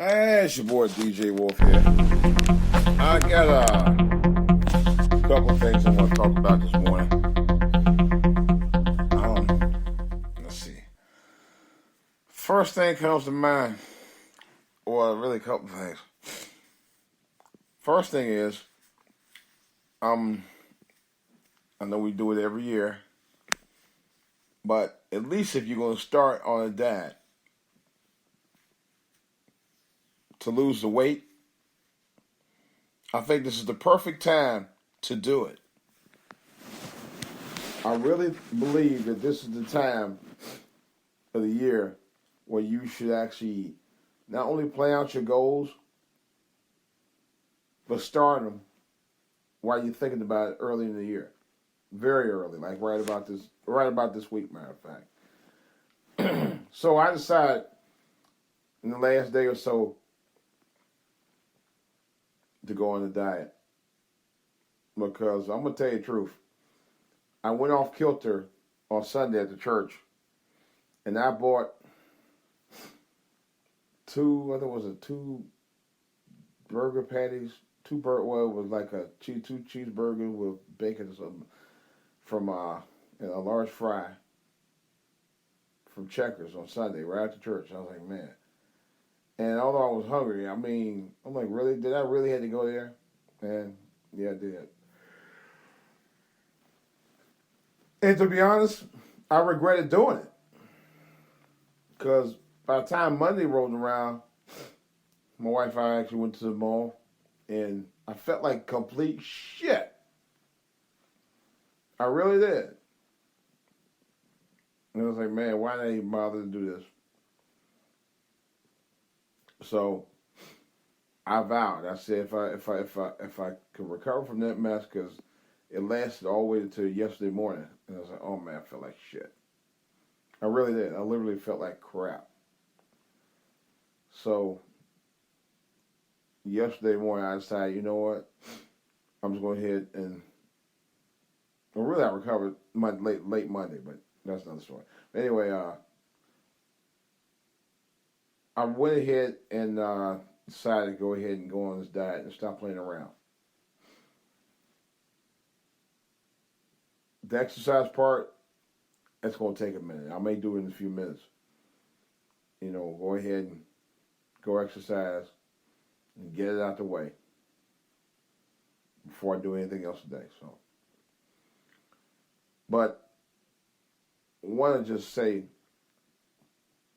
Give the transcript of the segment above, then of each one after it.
Hey, it's your boy DJ Wolf here. I got a couple things I want to talk about this morning. Let's see. First thing comes to mind, or really a couple things. First thing is, I know we do it every year, but at least if you're going to start on a diet to lose the weight, I think this is the perfect time to do it. I really believe that this is the time of the year where you should actually not only plan out your goals, but start them while you're thinking about it early in the year. Very early, like right about this week, matter of fact. So I decided in the last day or so to go on a diet. Because I'm going to tell you the truth. I went off kilter on Sunday at the church, and I bought two burger patties, it was like two cheeseburgers with bacon or something from and a large fry from Checkers on Sunday right after church. I was like, man. And although I was hungry, I'm like, really? Did I really have to go there? And yeah, I did. And to be honest, I regretted doing it. Because by the time Monday rolled around, my wife and I actually went to the mall, and I felt like complete shit. I really did. And I was like, man, why did I even bother to do this? So I vowed. I said, if I could recover from that mess, because it lasted all the way until yesterday morning, and I was like, oh man, I felt like shit. I really did. I literally felt like crap. So yesterday morning, I decided, you know what? I'm just going ahead and, well, really, I recovered late Monday, but that's another story. But anyway, I went ahead and decided to go ahead and go on this diet and stop playing around. The exercise part, that's going to take a minute. I may do it in a few minutes. You know, go ahead and go exercise and get it out the way before I do anything else today. So, but I want to just say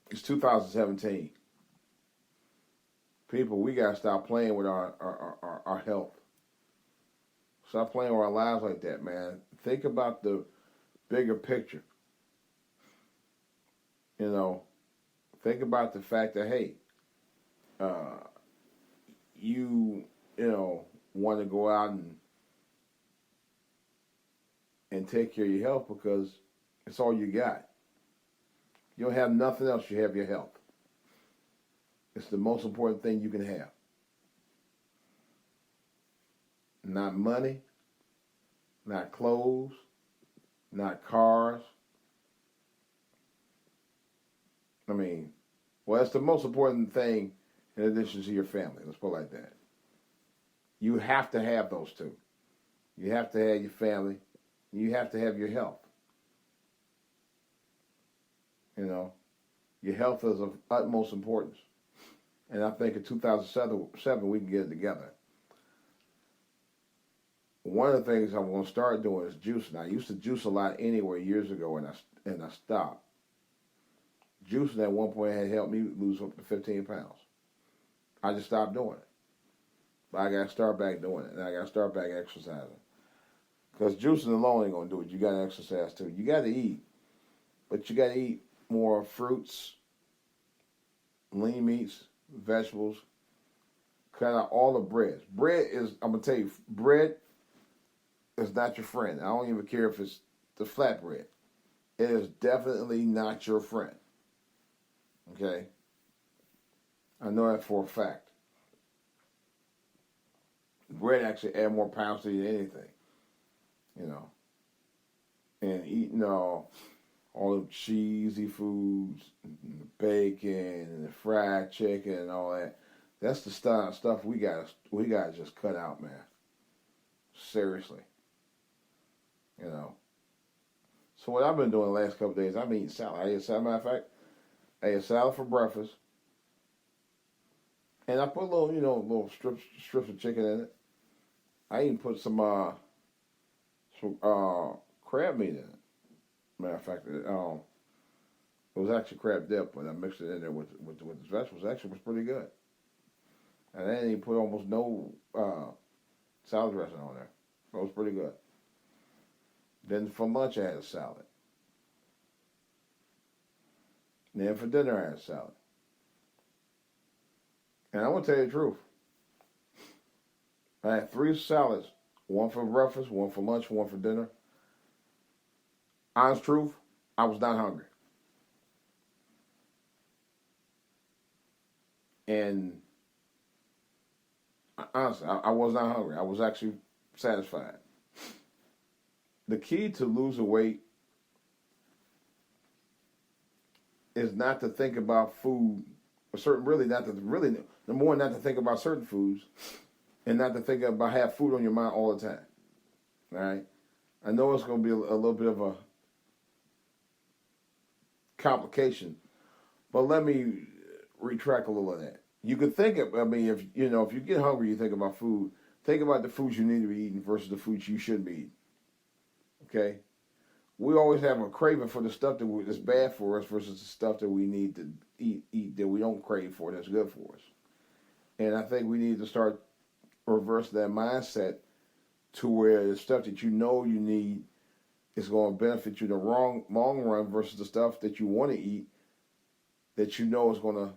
it's 2017. People, we got to stop playing with our health. Stop playing with our lives like that, man. Think about the bigger picture. You know, think about the fact that, hey, you want to go out and take care of your health because it's all you got. You don't have nothing else, you have your health. It's the most important thing you can have. Not money, not clothes, not cars. Well, that's the most important thing in addition to your family. Let's put it like that. You have to have those two. You have to have your family. You have to have your health. You know, your health is of utmost importance. And I think in 2007 we can get it together. One of the things I'm going to start doing is juicing. I used to juice a lot anyway years ago, and I stopped. Juicing at one point had helped me lose up to 15 pounds. I just stopped doing it. But I got to start back doing it, and I got to start back exercising. Because juicing alone ain't going to do it. You got to exercise too. You got to eat, but you got to eat more fruits, lean meats, vegetables. Cut out all the breads. Bread is, I'm going to tell you, bread is not your friend. I don't even care if it's the flatbread. It is definitely not your friend. Okay? I know that for a fact. Bread actually adds more pounds to you than anything. You know. And eating all the cheesy foods, and the bacon, and the fried chicken, and all that. That's the stuff we got to just cut out, man. Seriously, you know. So what I've been doing the last couple of days, I've been eating salad. I ate salad. Matter of fact, I ate salad for breakfast, and I put little strips of chicken in it. I even put some crab meat in it. Matter of fact, it was actually crab dip, but I mixed it in there with the vegetables. Actually, it was pretty good. And I didn't even put almost no salad dressing on there. It was pretty good. Then for lunch, I had a salad. And then for dinner, I had a salad. And I'm going to tell you the truth. I had 3 salads. One for breakfast, one for lunch, one for dinner. Honest truth, I was not hungry. And honestly, I was not hungry. I was actually satisfied. The key to losing weight is not to think about food, number one, not to think about certain foods, and not to think about have food on your mind all the time. All right? I know it's going to be a little bit of a complication, but let me retract a little of that. You could think of, if you get hungry, you think about food. Think about the foods you need to be eating versus the foods you shouldn't be eating. Okay? We always have a craving for the stuff that's bad for us versus the stuff that we need to eat that we don't crave for that's good for us. And I think we need to start reverse that mindset to where the stuff that you know you need is going to benefit you in the long run versus the stuff that you want to eat that you know is going to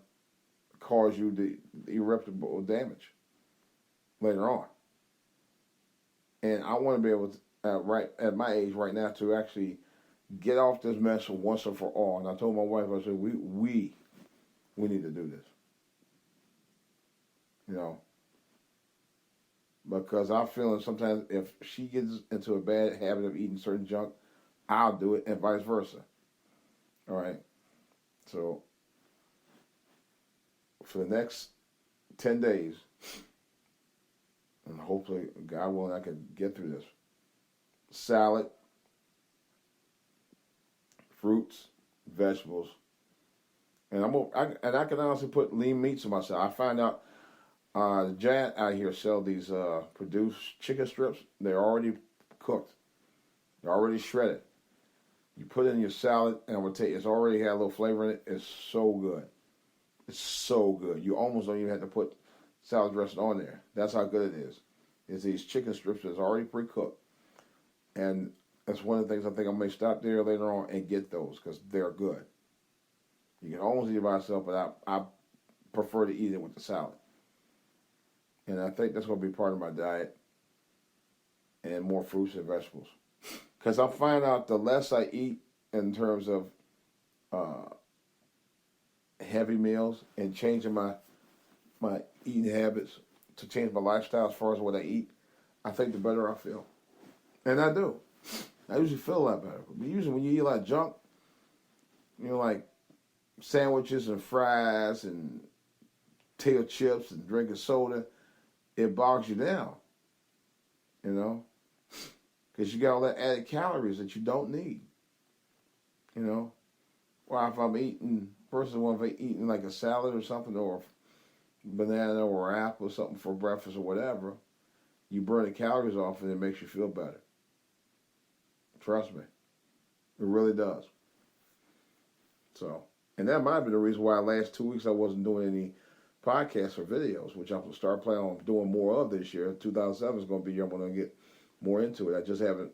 cause you the irreparable damage later on. And I want to be able to, right at my age right now, to actually get off this mess once and for all. And I told my wife, I said, we need to do this. You know, because I'm feeling sometimes if she gets into a bad habit of eating certain junk, I'll do it, and vice versa. All right. So for the next 10 days, and hopefully, God willing, I can get through this. Salad, fruits, vegetables, and I can honestly put lean meats in myself. I find out the Giant out here sell these produced chicken strips. They're already cooked. They're already shredded. You put it in your salad, and I'm going to tell you, it's already got a little flavor in it. It's so good. It's so good. You almost don't even have to put salad dressing on there. That's how good it is. It's these chicken strips that's already pre-cooked. And that's one of the things I think I may stop there later on and get those because they're good. You can almost eat it by itself, but I prefer to eat it with the salad. And I think that's going to be part of my diet and more fruits and vegetables. Because I find out the less I eat in terms of heavy meals and changing my eating habits to change my lifestyle as far as what I eat, I think the better I feel. And I do. I usually feel a lot better. But usually when you eat a lot of junk, like sandwiches and fries and potato chips and drinking soda, it bogs you down, because you got all that added calories that you don't need, Well, if I'm eating like a salad or something, or banana or apple or something for breakfast or whatever, you burn the calories off and it makes you feel better. Trust me. It really does. So, and that might be the reason why the last 2 weeks I wasn't doing any podcasts or videos, which I'm going to start planning on doing more of this year. 2007 is going to be the year I'm going to get more into it. I just haven't,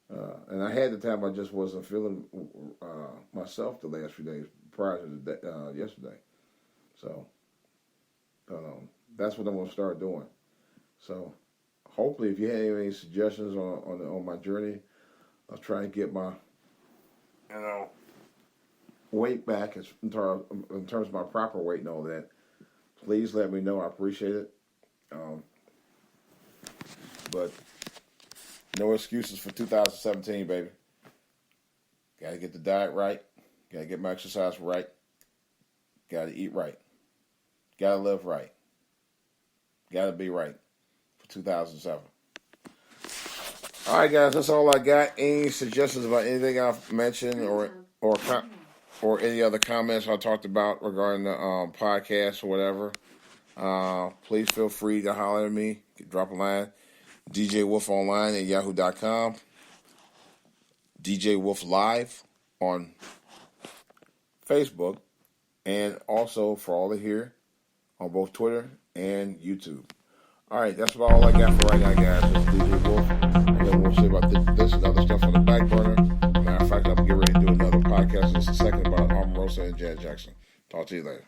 and I had the time, I just wasn't feeling myself the last few days prior to yesterday. So, that's what I'm going to start doing. So, hopefully, if you have any suggestions on my journey of trying to get my, weight back in terms of my proper weight and all that, please let me know. I appreciate it. But no excuses for 2017, baby. Got to get the diet right. Got to get my exercise right. Got to eat right. Got to live right. Got to be right for 2007. All right, guys, that's all I got. Any suggestions about anything I've mentioned or any other comments I talked about regarding the podcast or whatever, please feel free to holler at me. Drop a line. DJ Wolf Online at yahoo.com. DJ Wolf Live on Facebook. And also for all of here on both Twitter and YouTube. All right, that's about all I got for right now, guys. This is DJ Wolf. I got more to say about this and other stuff on the back burner. Matter of fact, I'm getting ready to do another podcast in just a second about Omarosa and Janet Jackson. Talk to you later.